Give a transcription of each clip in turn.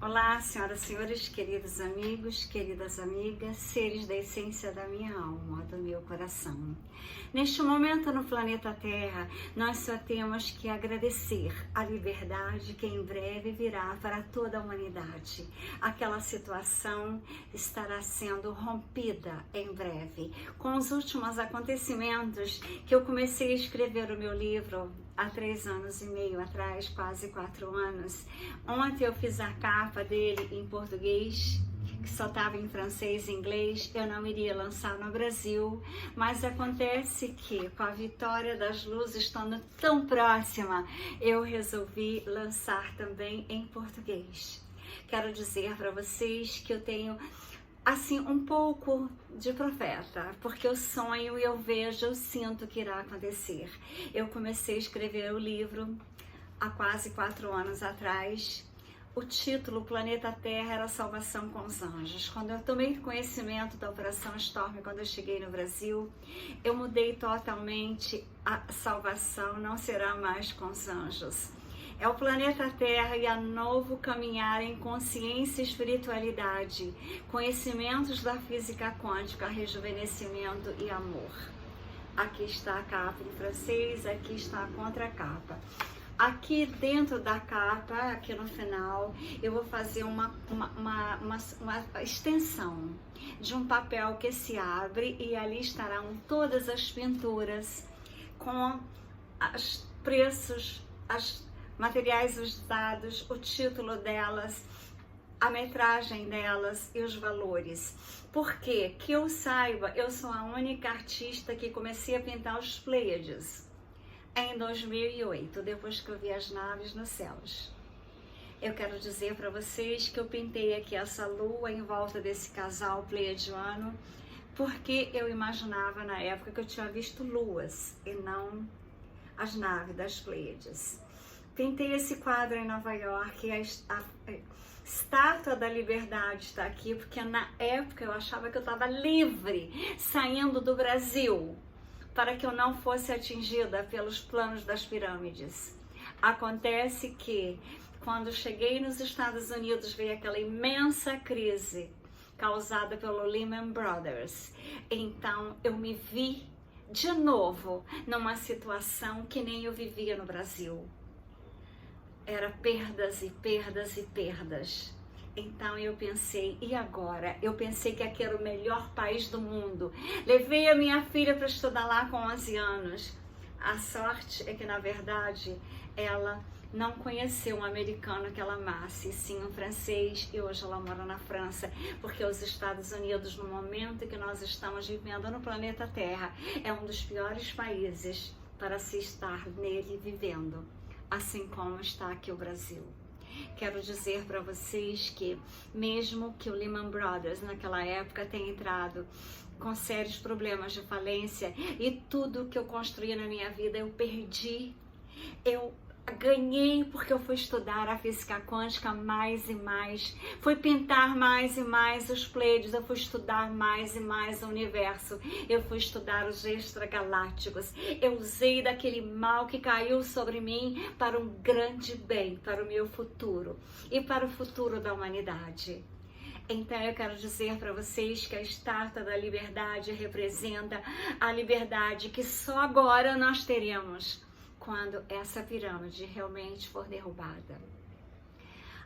Olá, senhoras e senhores, queridos amigos, queridas amigas, seres da essência da minha alma, do meu coração. Neste momento no planeta Terra, nós só temos que agradecer a liberdade que em breve virá para toda a humanidade. Aquela situação estará sendo rompida em breve. Com os últimos acontecimentos que eu comecei a escrever o meu livro há 3 anos e meio atrás, quase 4 anos. Ontem eu fiz a capa dele em português, que só estava em francês e inglês. Eu não iria lançar no Brasil, mas acontece que com a vitória das luzes estando tão próxima, eu resolvi lançar também em português. Quero dizer para vocês que eu tenho assim um pouco de profeta, porque eu sonho e eu vejo, eu sinto que irá acontecer. Eu comecei a escrever o livro há quase 4 anos atrás. O título Planeta Terra era Salvação com os Anjos. Quando eu tomei conhecimento da Operação Storm, quando eu cheguei no Brasil, eu mudei totalmente. A salvação não será mais com os anjos. É o planeta Terra e a novo caminhar em consciência e espiritualidade, conhecimentos da física quântica, rejuvenescimento e amor. Aqui está a capa em francês, aqui está a contracapa. Aqui dentro da capa, aqui no final, eu vou fazer uma extensão de um papel que se abre e ali estarão todas as pinturas com os preços, materiais usados, o título delas, a metragem delas e os valores. Por quê? Que eu saiba, eu sou a única artista que comecei a pintar os Pleiades em 2008, depois que eu vi as naves nos céus. Eu quero dizer para vocês que eu pintei aqui essa lua em volta desse casal pleiadiano, porque eu imaginava na época que eu tinha visto luas e não as naves das Pleiades. Pintei esse quadro em Nova York, a Estátua da Liberdade está aqui, porque na época eu achava que eu estava livre, saindo do Brasil, para que eu não fosse atingida pelos planos das pirâmides. Acontece que, quando cheguei nos Estados Unidos, veio aquela imensa crise causada pelo Lehman Brothers. Então, eu me vi de novo numa situação que nem eu vivia no Brasil. Era perdas e perdas e perdas. Então eu pensei, e agora? Eu pensei que aqui era o melhor país do mundo. Levei a minha filha para estudar lá com 11 anos. A sorte é que, na verdade, ela não conheceu um americano que ela amasse, sim um francês, e hoje ela mora na França, porque os Estados Unidos, no momento que nós estamos vivendo no planeta Terra, é um dos piores países para se estar nele vivendo, assim como está aqui o Brasil. Quero dizer para vocês que, mesmo que o Lehman Brothers naquela época tenha entrado com sérios problemas de falência e tudo que eu construí na minha vida eu perdi, eu ganhei porque eu fui estudar a física quântica mais e mais, fui pintar mais e mais os Pleiades, eu fui estudar mais e mais o universo, eu fui estudar os extragalácticos, eu usei daquele mal que caiu sobre mim para um grande bem, para o meu futuro e para o futuro da humanidade. Então eu quero dizer para vocês que a Estátua da Liberdade representa a liberdade que só agora nós teremos, quando essa pirâmide realmente for derrubada.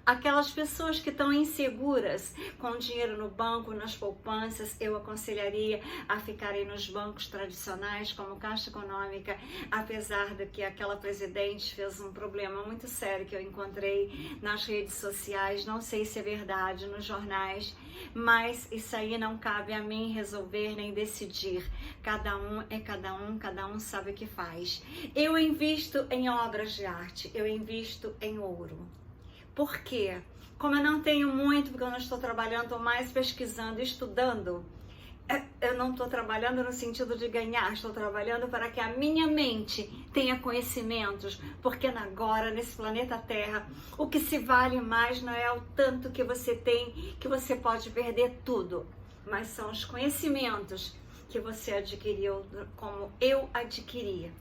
Aquelas pessoas que estão inseguras com dinheiro no banco, nas poupanças, eu aconselharia a ficarem nos bancos tradicionais, como Caixa Econômica, apesar de que aquela presidente fez um problema muito sério que eu encontrei nas redes sociais, não sei se é verdade, nos jornais, mas isso aí não cabe a mim resolver nem decidir. Cada um é cada um sabe o que faz. Eu invisto em obras de arte, eu invisto em ouro. Por quê? Como eu não tenho muito, porque eu não estou trabalhando, estou mais pesquisando, estudando, eu não estou trabalhando no sentido de ganhar, estou trabalhando para que a minha mente tenha conhecimentos, porque agora, nesse planeta Terra, o que se vale mais não é o tanto que você tem, que você pode perder tudo, mas são os conhecimentos que você adquiriu, como eu adquiri.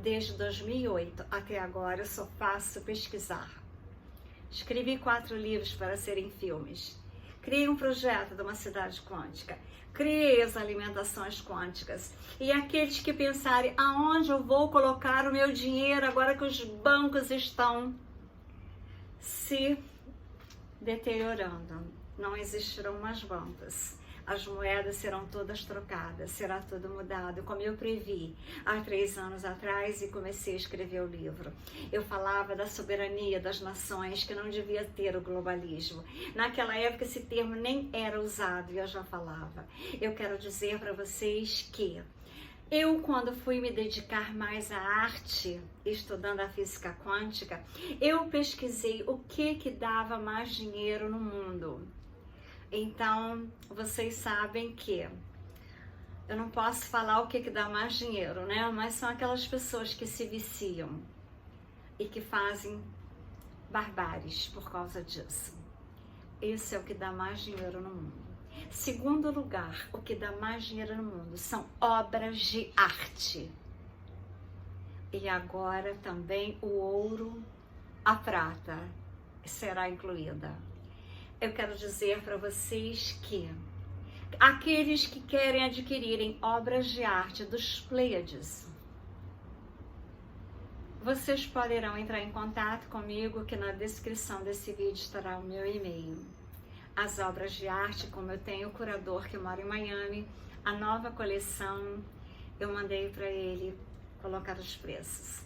Desde 2008 até agora, eu só faço pesquisar. Escrevi 4 livros para serem filmes. Criei um projeto de uma cidade quântica. Criei as alimentações quânticas. E aqueles que pensarem aonde eu vou colocar o meu dinheiro agora que os bancos estão se deteriorando. Não existirão mais bancos. As moedas serão todas trocadas, será tudo mudado, como eu previ há 3 anos atrás e comecei a escrever o livro. Eu falava da soberania das nações, que não devia ter o globalismo. Naquela época esse termo nem era usado e eu já falava. Eu quero dizer para vocês que eu, quando fui me dedicar mais à arte, estudando a física quântica, eu pesquisei o que dava mais dinheiro no mundo. Então, vocês sabem que eu não posso falar o que dá mais dinheiro, né? Mas são aquelas pessoas que se viciam e que fazem barbáries por causa disso. Esse é o que dá mais dinheiro no mundo. Segundo lugar, o que dá mais dinheiro no mundo são obras de arte. E agora também o ouro, a prata será incluída. Eu quero dizer para vocês que aqueles que querem adquirirem obras de arte dos Pleiades, vocês poderão entrar em contato comigo, que na descrição desse vídeo estará o meu e-mail. As obras de arte, como eu tenho o curador que mora em Miami, a nova coleção, eu mandei para ele colocar os preços.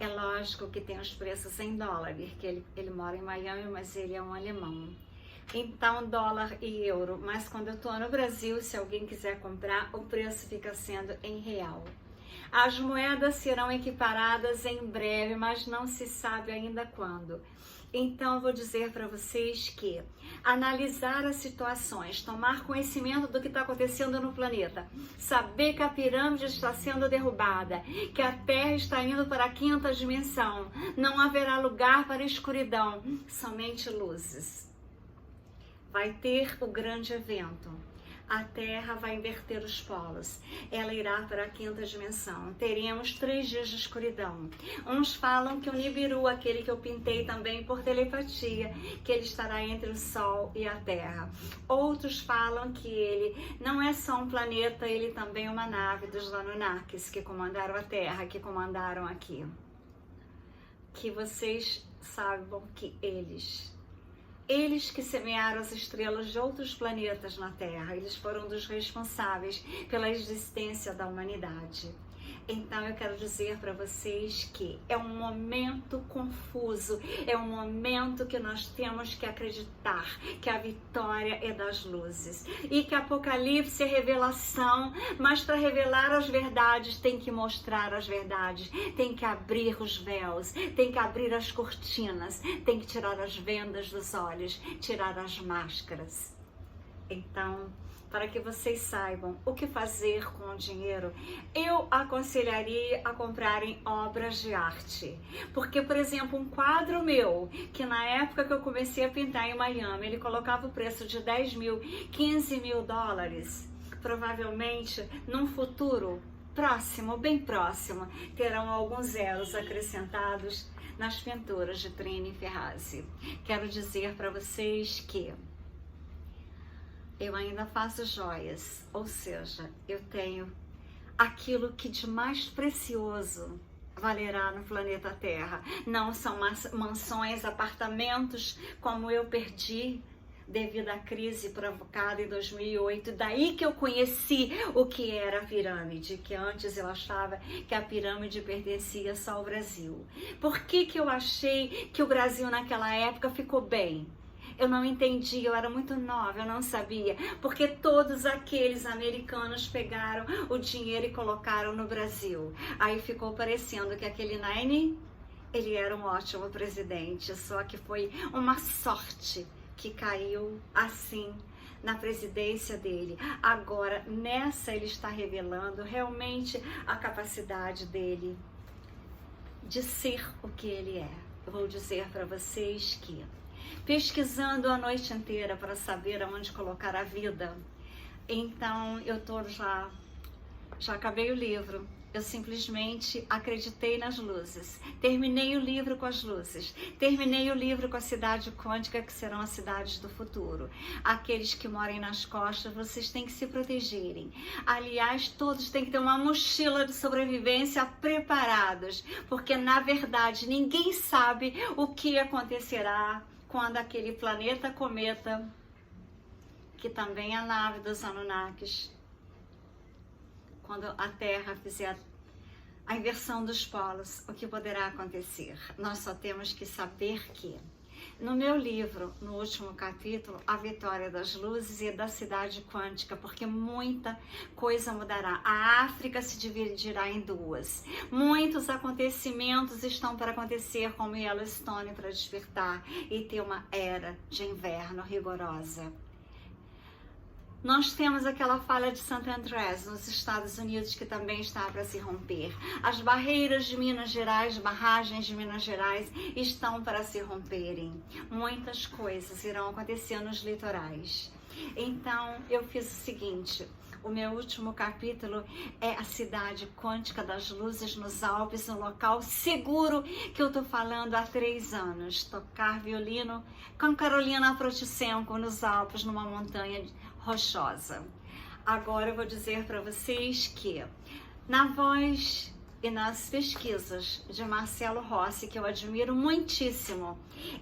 É lógico que tem os preços em dólar, porque ele mora em Miami, mas ele é um alemão. Então, dólar e euro, mas quando eu estou no Brasil, se alguém quiser comprar, o preço fica sendo em real. As moedas serão equiparadas em breve, mas não se sabe ainda quando. Então, eu vou dizer para vocês que analisar as situações, tomar conhecimento do que está acontecendo no planeta, saber que a pirâmide está sendo derrubada, que a Terra está indo para a 5ª dimensão, não haverá lugar para escuridão, somente luzes. Vai ter o grande evento. A Terra vai inverter os polos. Ela irá para a 5ª dimensão. Teremos 3 dias de escuridão. Uns falam que o Nibiru, aquele que eu pintei também por telepatia, que ele estará entre o Sol e a Terra. Outros falam que ele não é só um planeta, ele também é uma nave dos Anunnakis, que comandaram a Terra, que comandaram aqui. Que vocês saibam que eles que semearam as estrelas de outros planetas na Terra, eles foram dos responsáveis pela existência da humanidade. Então eu quero dizer para vocês que é um momento confuso, é um momento que nós temos que acreditar que a vitória é das luzes e que Apocalipse é revelação, mas para revelar as verdades tem que mostrar as verdades, tem que abrir os véus, tem que abrir as cortinas, tem que tirar as vendas dos olhos, tirar as máscaras. Então, para que vocês saibam o que fazer com o dinheiro, eu aconselharia a comprarem obras de arte. Porque, por exemplo, um quadro meu, que na época que eu comecei a pintar em Miami, ele colocava o preço de 10 mil, 15 mil dólares. Provavelmente, num futuro próximo, bem próximo, terão alguns zeros acrescentados nas pinturas de Trini Ferrazzi. Quero dizer para vocês que eu ainda faço joias, ou seja, eu tenho aquilo que de mais precioso valerá no planeta Terra. Não são mansões, apartamentos como eu perdi devido à crise provocada em 2008. Daí que eu conheci o que era a pirâmide, que antes eu achava que a pirâmide pertencia só ao Brasil. Por que eu achei que o Brasil naquela época ficou bem? Eu não entendi, eu era muito nova, eu não sabia, porque todos aqueles americanos pegaram o dinheiro e colocaram no Brasil. Aí ficou parecendo que aquele Nine, ele era um ótimo presidente, só que foi uma sorte que caiu assim na presidência dele. Agora, nessa ele está revelando realmente a capacidade dele de ser o que ele é. Eu vou dizer para vocês que pesquisando a noite inteira para saber aonde colocar a vida. Então, eu tô já acabei o livro. Eu simplesmente acreditei nas luzes. Terminei o livro com as luzes. Terminei o livro com a cidade quântica, que serão as cidades do futuro. Aqueles que morem nas costas, vocês têm que se protegerem. Aliás, todos têm que ter uma mochila de sobrevivência preparados, porque na verdade ninguém sabe o que acontecerá quando aquele planeta cometa, que também é a nave dos Anunnakis, quando a Terra fizer a inversão dos polos, o que poderá acontecer? Nós só temos que saber que, no meu livro, no último capítulo, A Vitória das Luzes e da Cidade Quântica, porque muita coisa mudará. A África se dividirá em duas. Muitos acontecimentos estão para acontecer, como Yellowstone para despertar e ter uma era de inverno rigorosa. Nós temos aquela falha de Santo Andrés, nos Estados Unidos, que também está para se romper. As barreiras de Minas Gerais, barragens de Minas Gerais, estão para se romperem. Muitas coisas irão acontecer nos litorais. Então, eu fiz o seguinte: o meu último capítulo é a cidade quântica das luzes nos Alpes, um local seguro que eu estou falando há 3 anos. Tocar violino com Carolina Protsenko nos Alpes, numa montanha rochosa. Agora eu vou dizer para vocês que na voz e nas pesquisas de Marcelo Rossi, que eu admiro muitíssimo,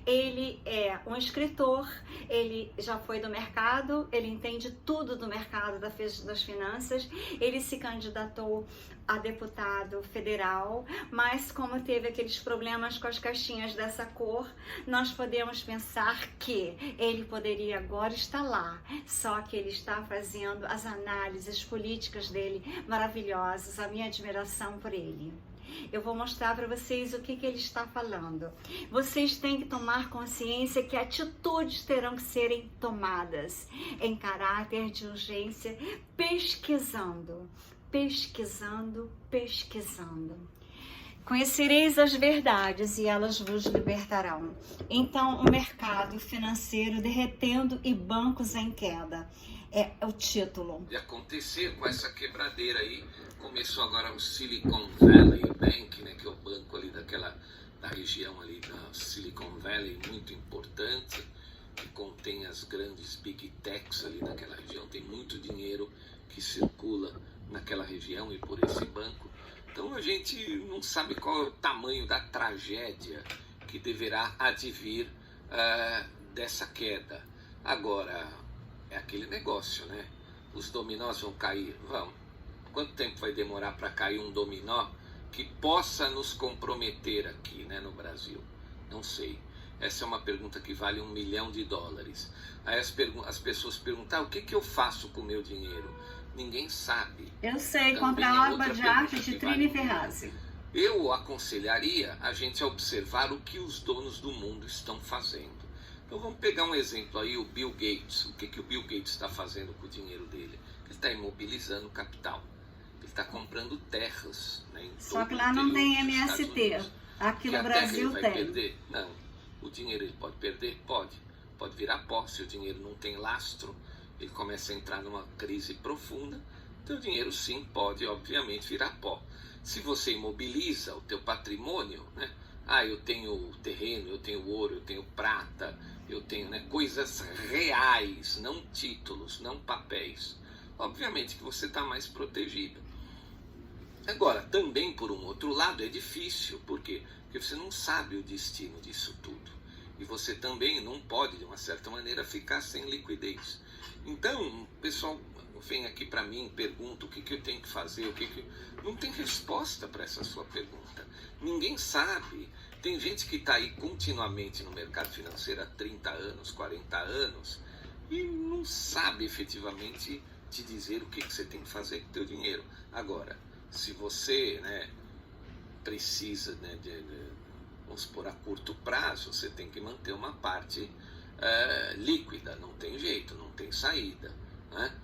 ele é um escritor, ele já foi do mercado, ele entende tudo do mercado das finanças, ele se candidatou a deputado federal, mas como teve aqueles problemas com as caixinhas dessa cor, nós podemos pensar que ele poderia agora estar lá, só que ele está fazendo as análises políticas dele maravilhosas, a minha admiração por ele. Eu vou mostrar para vocês o que ele está falando. Vocês têm que tomar consciência que atitudes terão que serem tomadas em caráter de urgência, pesquisando. Conhecereis as verdades e elas vos libertarão. Então, o mercado financeiro derretendo e bancos em queda. É o título. De acontecer com essa quebradeira aí, começou agora o Silicon Valley Bank, né, que é o banco ali da região ali da Silicon Valley, muito importante, que contém as grandes Big Techs ali naquela região, tem muito dinheiro que circula naquela região e por esse banco. Então a gente não sabe qual é o tamanho da tragédia que deverá advir dessa queda. Agora, é aquele negócio, né? Os dominós vão cair? Vão. Quanto tempo vai demorar para cair um dominó que possa nos comprometer aqui, né, no Brasil? Não sei. Essa é uma pergunta que vale $1 milhão. Aí as pessoas perguntam, o que eu faço com o meu dinheiro? Ninguém sabe. Eu sei, comprar obra de arte de Trini Ferrazzi. Eu aconselharia a gente a observar o que os donos do mundo estão fazendo. Então vamos pegar um exemplo aí, o Bill Gates. O que o Bill Gates está fazendo com o dinheiro dele? Ele está imobilizando capital. Ele está comprando terras, né, só que lá não tem MST. Aqui no Brasil tem. Perder? Não. O dinheiro ele pode perder? Pode. Pode virar pó. Se o dinheiro não tem lastro, ele começa a entrar numa crise profunda. Teu dinheiro sim pode, obviamente, virar pó. Se você imobiliza o teu patrimônio, né? Eu tenho terreno, eu tenho ouro, eu tenho prata, eu tenho, né, coisas reais, não títulos, não papéis. Obviamente que você está mais protegido. Agora, também por um outro lado é difícil. Por quê? Porque você não sabe o destino disso tudo. E você também não pode, de uma certa maneira, ficar sem liquidez. Então, o pessoal vem aqui para mim, pergunta o que eu tenho que fazer, não tem resposta para essa sua pergunta. Ninguém sabe. Tem gente que está aí continuamente no mercado financeiro há 30 anos, 40 anos e não sabe efetivamente te dizer o que você tem que fazer com o teu dinheiro. Agora, se você, né, precisa, né, vamos supor, a curto prazo, você tem que manter uma parte líquida, não tem jeito, não tem saída, né?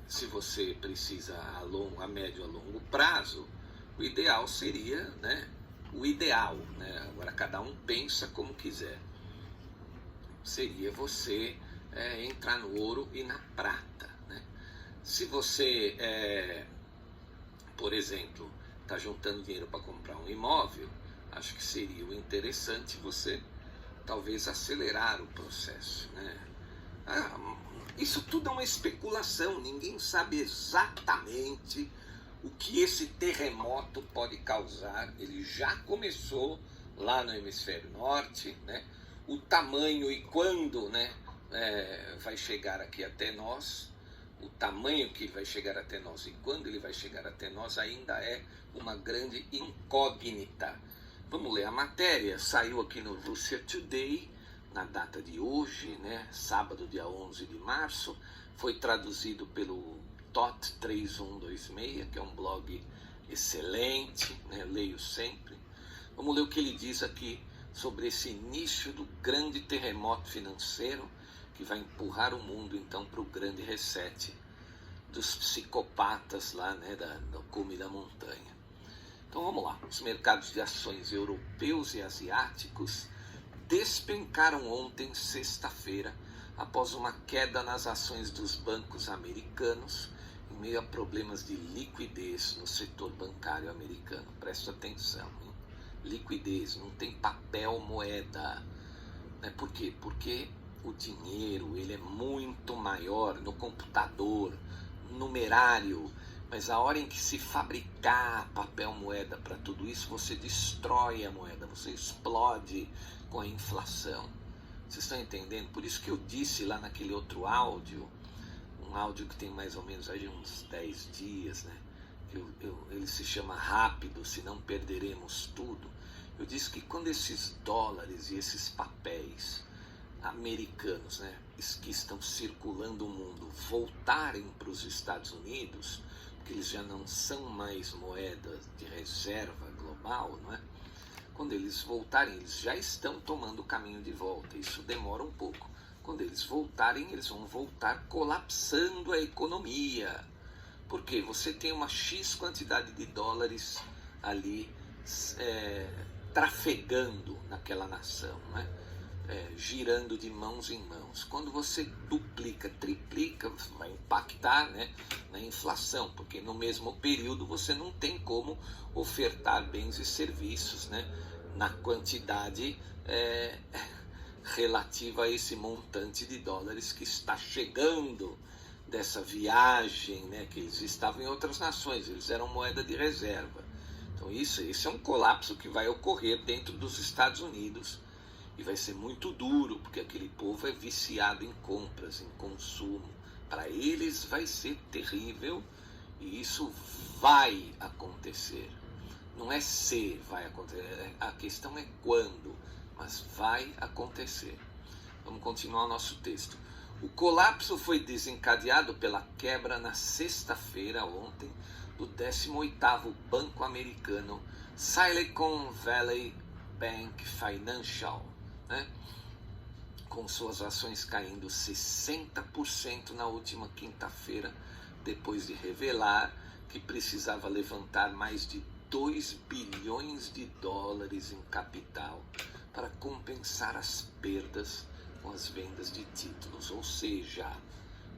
Se você precisa a médio, a longo prazo, o ideal seria, né, agora cada um pensa como quiser, seria você entrar no ouro e na prata, né? Se você por exemplo, está juntando dinheiro para comprar um imóvel, acho que seria interessante você talvez acelerar o processo, né? Isso tudo é uma especulação, ninguém sabe exatamente o que esse terremoto pode causar. Ele já começou lá no hemisfério norte, né? O tamanho e quando, né, vai chegar aqui até nós, o tamanho que vai chegar até nós e quando ele vai chegar até nós ainda é uma grande incógnita. Vamos ler a matéria, saiu aqui no Russia Today, na data de hoje, né, sábado, dia 11 de março, foi traduzido pelo TOT3126, que é um blog excelente, né, leio sempre. Vamos ler o que ele diz aqui sobre esse início do grande terremoto financeiro que vai empurrar o mundo então para o grande reset dos psicopatas lá, né, do cume da montanha. Então vamos lá, os mercados de ações europeus e asiáticos despencaram ontem, sexta-feira, após uma queda nas ações dos bancos americanos, em meio a problemas de liquidez no setor bancário americano. Presta atenção, hein? Liquidez, não tem papel, moeda. Né? Por quê? Porque o dinheiro ele é muito maior no computador, numerário, mas a hora em que se fabricar papel moeda para tudo isso, você destrói a moeda, você explode com a inflação. Vocês estão entendendo? Por isso que eu disse lá naquele outro áudio, um áudio que tem mais ou menos aí uns 10 dias, né? Ele se chama Rápido, se não perderemos tudo. Eu disse que quando esses dólares e esses papéis americanos, né, que estão circulando o mundo, voltarem para os Estados Unidos, porque eles já não são mais moedas de reserva global, não é? Quando eles voltarem, eles já estão tomando o caminho de volta. Isso demora um pouco. Quando eles voltarem, eles vão voltar colapsando a economia. Porque você tem uma X quantidade de dólares ali trafegando naquela nação, né? Girando de mãos em mãos. Quando você duplica, triplica, vai impactar, né, na inflação, porque no mesmo período você não tem como ofertar bens e serviços, né, na quantidade relativa a esse montante de dólares que está chegando dessa viagem, né, que eles estavam em outras nações, eles eram moeda de reserva. Então esse é um colapso que vai ocorrer dentro dos Estados Unidos. E vai ser muito duro, porque aquele povo é viciado em compras, em consumo. Para eles vai ser terrível e isso vai acontecer. Não é se vai acontecer, a questão é quando, mas vai acontecer. Vamos continuar o nosso texto. O colapso foi desencadeado pela quebra na sexta-feira, ontem, do 18º banco americano, Silicon Valley Bank Financial, né? Com suas ações caindo 60% na última quinta-feira, depois de revelar que precisava levantar mais de 2 bilhões de dólares em capital para compensar as perdas com as vendas de títulos. Ou seja,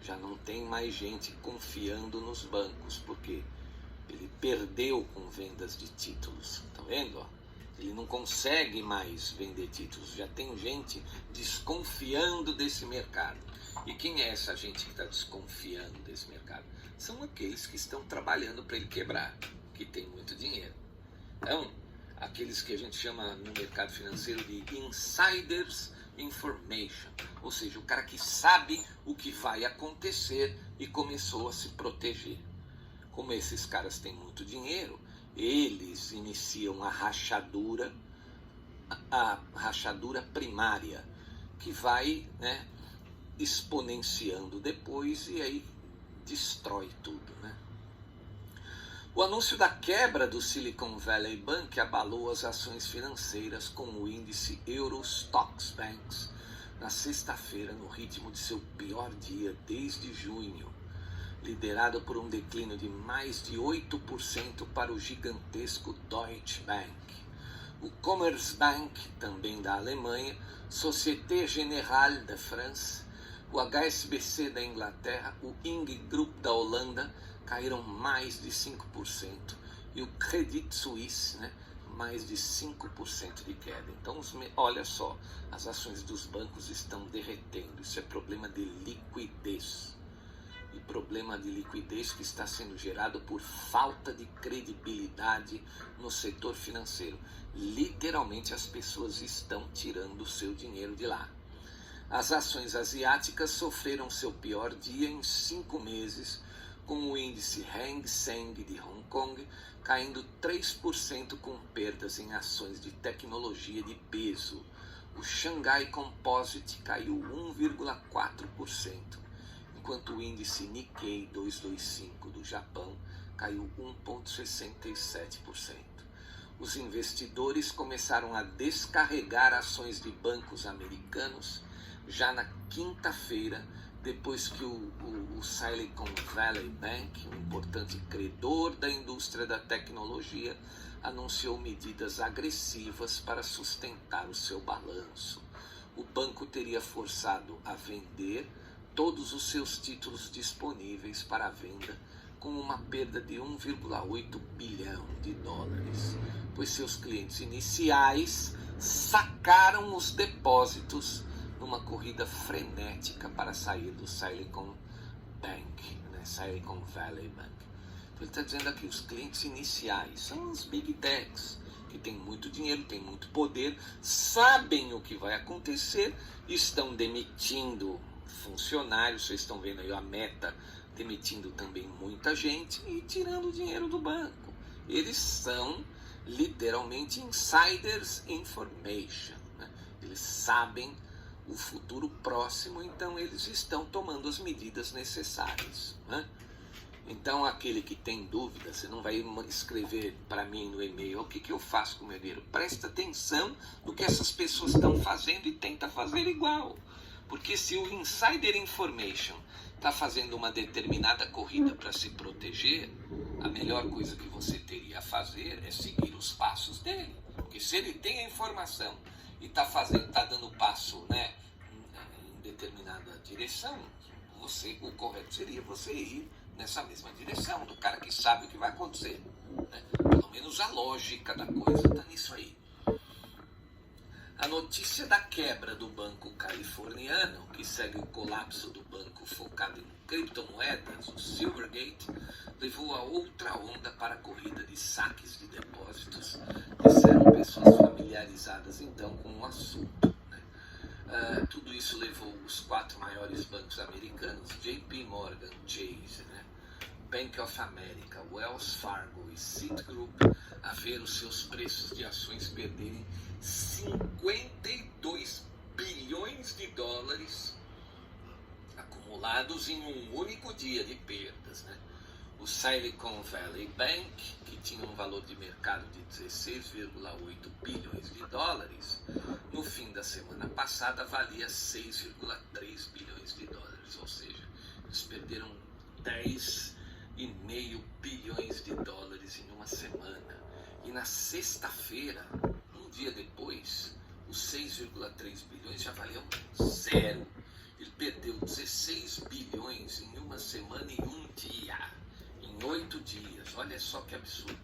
já não tem mais gente confiando nos bancos, porque ele perdeu com vendas de títulos. Tá vendo? Ó? Ele não consegue mais vender títulos, já tem gente desconfiando desse mercado. E quem é essa gente que está desconfiando desse mercado? São aqueles que estão trabalhando para ele quebrar, que tem muito dinheiro. Então, aqueles que a gente chama no mercado financeiro de insiders information, ou seja, o cara que sabe o que vai acontecer e começou a se proteger. Como esses caras têm muito dinheiro, eles iniciam a rachadura primária, que vai, né, exponenciando depois e aí destrói tudo, né? O anúncio da quebra do Silicon Valley Bank abalou as ações financeiras com o índice Eurostoxx Banks na sexta-feira, no ritmo de seu pior dia desde junho, liderado por um declínio de mais de 8% para o gigantesco Deutsche Bank. O Commerzbank, também da Alemanha, Société Générale de France, o HSBC da Inglaterra, o ING Group da Holanda, caíram mais de 5%. E o Credit Suisse, né, mais de 5% de queda. Então, olha só, as ações dos bancos estão derretendo. Isso é problema de liquidez. E problema de liquidez que está sendo gerado por falta de credibilidade no setor financeiro. Literalmente, as pessoas estão tirando o seu dinheiro de lá. As ações asiáticas sofreram seu pior dia em 5 meses, com o índice Hang Seng de Hong Kong caindo 3% com perdas em ações de tecnologia de peso. O Xangai Composite caiu 1,4%, enquanto o índice Nikkei 225 do Japão caiu 1,67%. Os investidores começaram a descarregar ações de bancos americanos já na quinta-feira, depois que o Silicon Valley Bank, um importante credor da indústria da tecnologia, anunciou medidas agressivas para sustentar o seu balanço. O banco teria forçado a vender todos os seus títulos disponíveis para venda, com uma perda de 1,8 bilhão de dólares, pois seus clientes iniciais sacaram os depósitos numa corrida frenética para sair do Silicon Bank, né? Silicon Valley Bank. Então ele está dizendo aqui, os clientes iniciais são os Big Techs, que têm muito dinheiro, têm muito poder, sabem o que vai acontecer, estão demitindo funcionários, vocês estão vendo aí a Meta demitindo também muita gente e tirando o dinheiro do banco. Eles são literalmente insiders information, né? Eles sabem o futuro próximo, então eles estão tomando as medidas necessárias, né? Então, aquele que tem dúvida, você não vai escrever para mim no e-mail o que eu faço com o meu dinheiro. Presta atenção no que essas pessoas estão fazendo e tenta fazer igual. Porque se o Insider Information está fazendo uma determinada corrida para se proteger, a melhor coisa que você teria a fazer é seguir os passos dele. Porque se ele tem a informação e está dando passo, né, em determinada direção, o correto seria você ir nessa mesma direção, do cara que sabe o que vai acontecer, né? Pelo menos a lógica da coisa está nisso aí. A notícia da quebra do banco californiano, que segue o colapso do banco focado em criptomoedas, o Silvergate, levou a outra onda para a corrida de saques de depósitos, disseram pessoas familiarizadas então com o assunto, né? Tudo isso levou os 4 maiores bancos americanos, JP Morgan Chase, né, Bank of America, Wells Fargo e Citigroup, a ver os seus preços de ações perderem 52 bilhões de dólares acumulados em um único dia de perdas, né? O Silicon Valley Bank, que tinha um valor de mercado de 16,8 bilhões de dólares, no fim da semana passada valia 6,3 bilhões de dólares, ou seja, eles perderam 10,5 bilhões de dólares em uma semana. E na sexta-feira, um dia depois, os 6,3 bilhões já valiam 0. Ele perdeu 16 bilhões em uma semana e um dia, em 8 dias. Olha só que absurdo.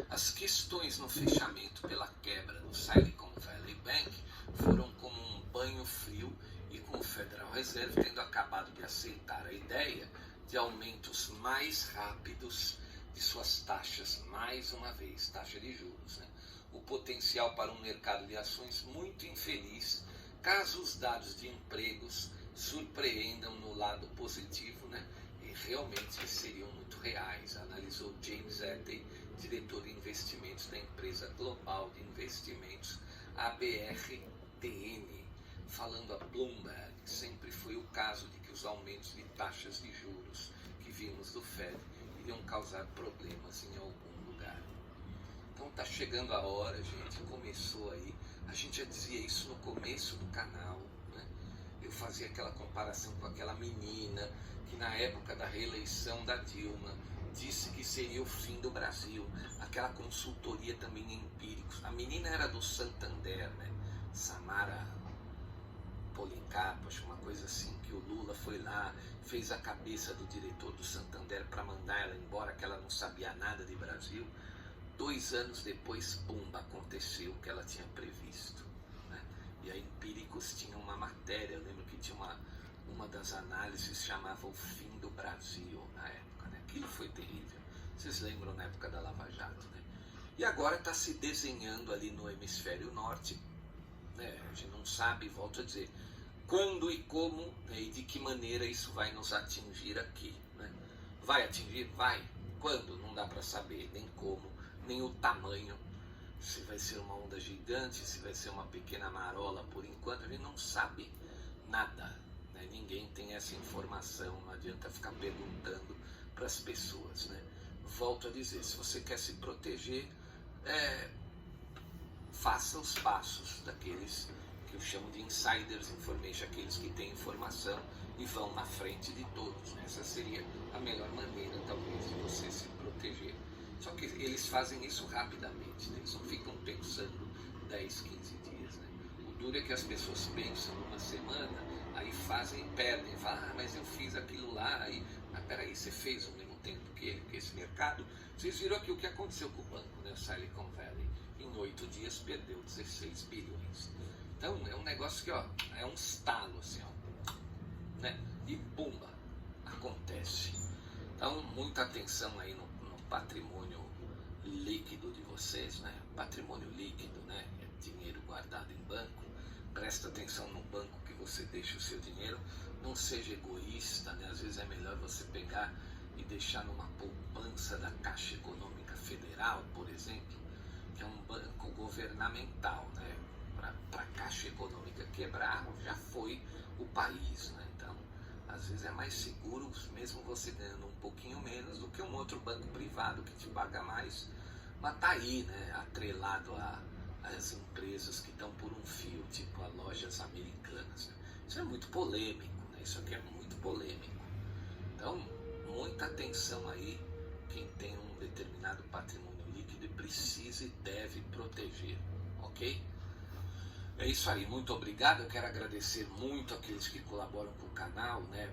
As questões no fechamento pela quebra do Silicon Valley Bank foram como um banho frio, e com o Federal Reserve tendo acabado de aceitar a ideia de aumentos mais rápidos de suas taxas, mais uma vez, taxa de juros, né? O potencial para um mercado de ações muito infeliz, caso os dados de empregos surpreendam no lado positivo, né? E realmente seriam muito reais, analisou James Ettey, diretor de investimentos da empresa global de investimentos ABRTN, falando a Bloomberg. Sempre foi o caso de que os aumentos de taxas de juros que vimos do Fed iriam causar problemas em algum lugar. Então tá chegando a hora, gente, começou aí, a gente já dizia isso no começo do canal, né? Eu fazia aquela comparação com aquela menina que na época da reeleição da Dilma disse que seria o fim do Brasil, aquela consultoria também empíricos. A menina era do Santander, né? Samara Policarpo, acho uma coisa assim, que que o Lula foi lá, fez a cabeça do diretor do Santander para mandar ela embora, que ela não sabia nada de Brasil. 2 anos depois, pumba, aconteceu o que ela tinha previsto, né? E a Empíricos tinha uma matéria, eu lembro que tinha uma das análises chamava O Fim do Brasil na época, né? Aquilo foi terrível. Vocês lembram na época da Lava Jato, né? E agora está se desenhando ali no hemisfério norte, né? A gente não sabe, volto a dizer, quando e como, né, e de que maneira isso vai nos atingir aqui, né? Vai atingir? Vai. Quando? Não dá para saber, nem como, nem o tamanho. Se vai ser uma onda gigante, se vai ser uma pequena marola, por enquanto a gente não sabe nada, né? Ninguém tem essa informação, não adianta ficar perguntando para as pessoas, né? Volto a dizer, se você quer se proteger, faça os passos daqueles que eu chamo de insiders information, aqueles que têm informação e vão na frente de todos, né? Essa seria a melhor maneira, talvez, de você se proteger. Só que eles fazem isso rapidamente, né? Eles não ficam pensando 10, 15 dias, né? O duro é que as pessoas pensam numa semana, aí fazem e perdem, falam, mas eu fiz aquilo lá, mas peraí, você fez ao mesmo tempo que esse mercado? Vocês viram aqui o que aconteceu com o banco, né? O Silicon Valley, em 8 dias perdeu 16 bilhões. Então é um negócio que, ó, é um estalo assim, ó, né? E pumba, acontece. Então muita atenção aí no patrimônio líquido de vocês, né? Patrimônio líquido, né? É dinheiro guardado em banco. Presta atenção no banco que você deixa o seu dinheiro. Não seja egoísta, né? Às vezes é melhor você pegar e deixar numa poupança da Caixa Econômica Federal, por exemplo, que é um banco governamental, né? Para a Caixa Econômica quebrar, já foi o país, né? Então, às vezes é mais seguro, mesmo você ganhando um pouquinho menos, do que um outro banco privado que te paga mais, mas tá aí, né? Atrelado às empresas que estão por um fio, tipo as lojas americanas, né? Isso é muito polêmico, né? Isso aqui é muito polêmico. Então, muita atenção aí, quem tem um determinado patrimônio líquido e precisa e deve proteger, ok? É isso aí, muito obrigado. Eu quero agradecer muito aqueles que colaboram com o canal, né?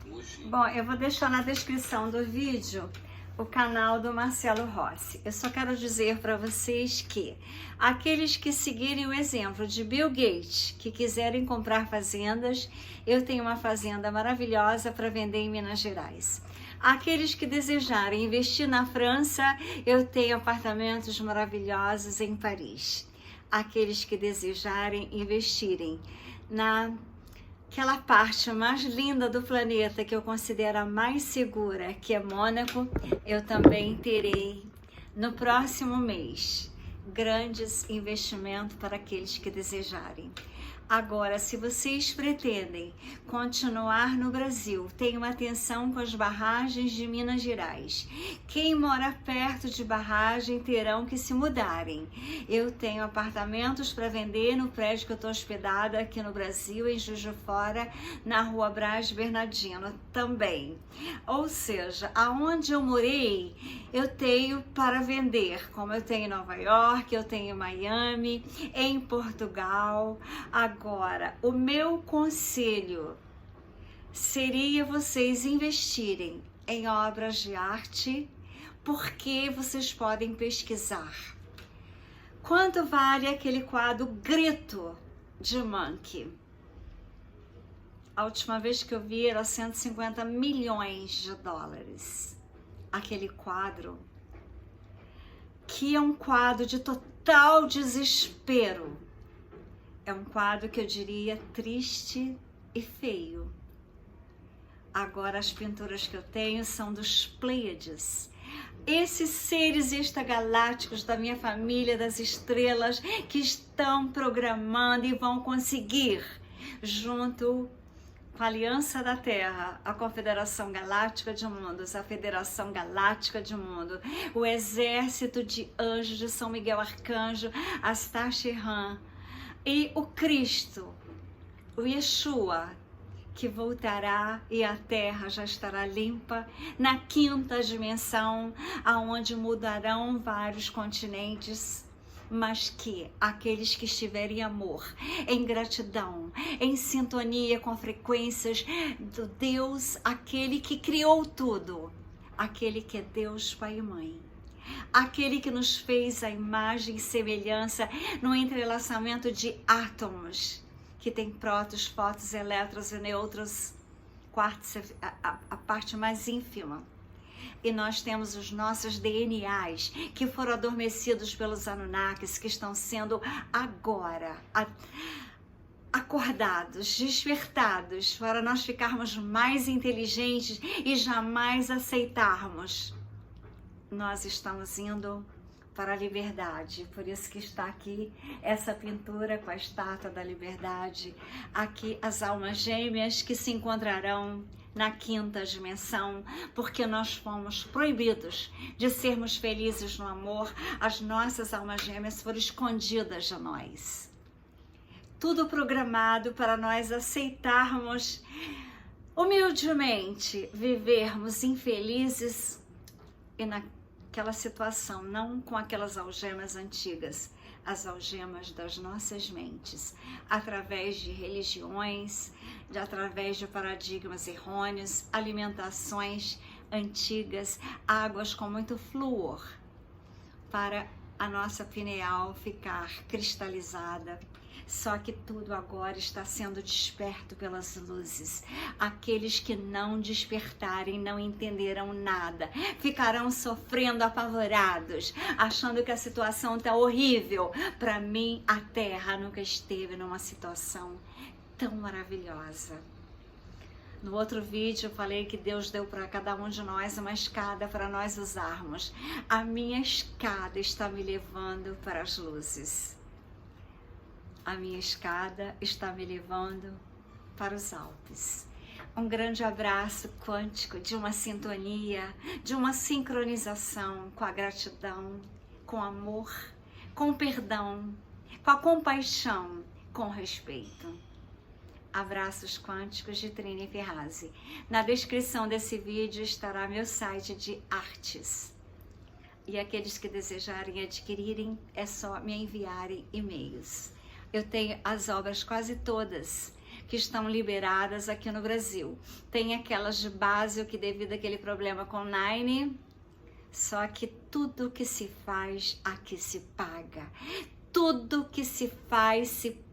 Hoje... Bom, eu vou deixar na descrição do vídeo o canal do Marcelo Rossi. Eu só quero dizer para vocês que aqueles que seguirem o exemplo de Bill Gates, que quiserem comprar fazendas, eu tenho uma fazenda maravilhosa para vender em Minas Gerais. Aqueles que desejarem investir na França, eu tenho apartamentos maravilhosos em Paris. Aqueles que desejarem investirem naquela parte mais linda do planeta que eu considero a mais segura, que é Mônaco, eu também terei no próximo mês grandes investimentos para aqueles que desejarem. Agora, se vocês pretendem continuar no Brasil, tenham atenção com as barragens de Minas Gerais. Quem mora perto de barragem terão que se mudarem. Eu tenho apartamentos para vender no prédio que eu estou hospedada aqui no Brasil, em Juiz de Fora, na Rua Braz Bernardino também. Ou seja, aonde eu morei, eu tenho para vender, como eu tenho em Nova York, eu tenho em Miami, em Portugal. Agora, o meu conselho seria vocês investirem em obras de arte, porque vocês podem pesquisar. Quanto vale aquele quadro Grito de Munch? A última vez que eu vi era 150 milhões de dólares. Aquele quadro, que é um quadro de total desespero. É um quadro que eu diria triste e feio. Agora as pinturas que eu tenho são dos Pleiades. Esses seres extragalácticos da minha família, das estrelas, que estão programando e vão conseguir, junto com a Aliança da Terra, a Confederação Galáctica de Mundos, a Federação Galáctica de Mundos, o Exército de Anjos de São Miguel Arcanjo, Astar Sheran, e o Cristo, o Yeshua, que voltará e a Terra já estará limpa na quinta dimensão, aonde mudarão vários continentes mas que aqueles que estiverem em amor, em gratidão, em sintonia com frequências do Deus, aquele que criou tudo, aquele que é Deus Pai e Mãe, aquele que nos fez a imagem e semelhança no entrelaçamento de átomos, que tem prótons, fótons, elétrons e nêutrons, quartos, a parte mais ínfima. E nós temos os nossos DNAs que foram adormecidos pelos Anunnakis, que estão sendo agora acordados, despertados, para nós ficarmos mais inteligentes e jamais aceitarmos. Nós estamos indo para a liberdade, por isso que está aqui essa pintura com a estátua da liberdade, aqui as almas gêmeas que se encontrarão na quinta dimensão, porque nós fomos proibidos de sermos felizes no amor, as nossas almas gêmeas foram escondidas de nós. Tudo programado para nós aceitarmos humildemente, vivermos infelizes e naquela situação, não com aquelas algemas antigas, as algemas das nossas mentes, através de religiões, através de paradigmas errôneos, alimentações antigas, águas com muito flúor, para a nossa pineal ficar cristalizada. Só que tudo agora está sendo desperto pelas luzes. Aqueles que não despertarem não entenderão nada, ficarão sofrendo apavorados, achando que a situação está horrível. Para mim, a Terra nunca esteve numa situação tão maravilhosa. No outro vídeo eu falei que Deus deu para cada um de nós uma escada para nós usarmos. A minha escada está me levando para as luzes. A minha escada está me levando para os Alpes. Um grande abraço quântico de uma sintonia, de uma sincronização com a gratidão, com o amor, com o perdão, com a compaixão, com o respeito. Abraços quânticos de Trini Ferrazzi. Na descrição desse vídeo estará meu site de artes. E aqueles que desejarem adquirirem, é só me enviarem e-mails. Eu tenho as obras quase todas que estão liberadas aqui no Brasil. Tem aquelas de base, que devido àquele problema com Nine, só que tudo que se faz, aqui se paga. Tudo que se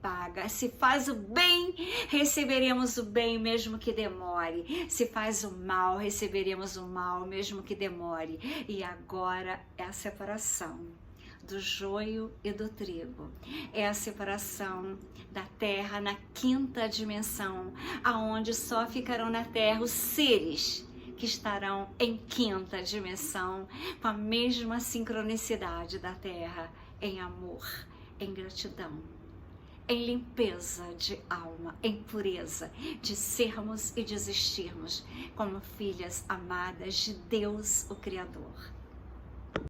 paga. Se faz o bem, receberemos o bem, mesmo que demore. Se faz o mal, receberemos o mal, mesmo que demore. E agora é a separação do joio e do trigo. É a separação da terra na quinta dimensão, aonde só ficarão na terra os seres que estarão em quinta dimensão, com a mesma sincronicidade da terra, em amor, em gratidão, em limpeza de alma, em pureza, de sermos e de existirmos como filhas amadas de Deus, o Criador.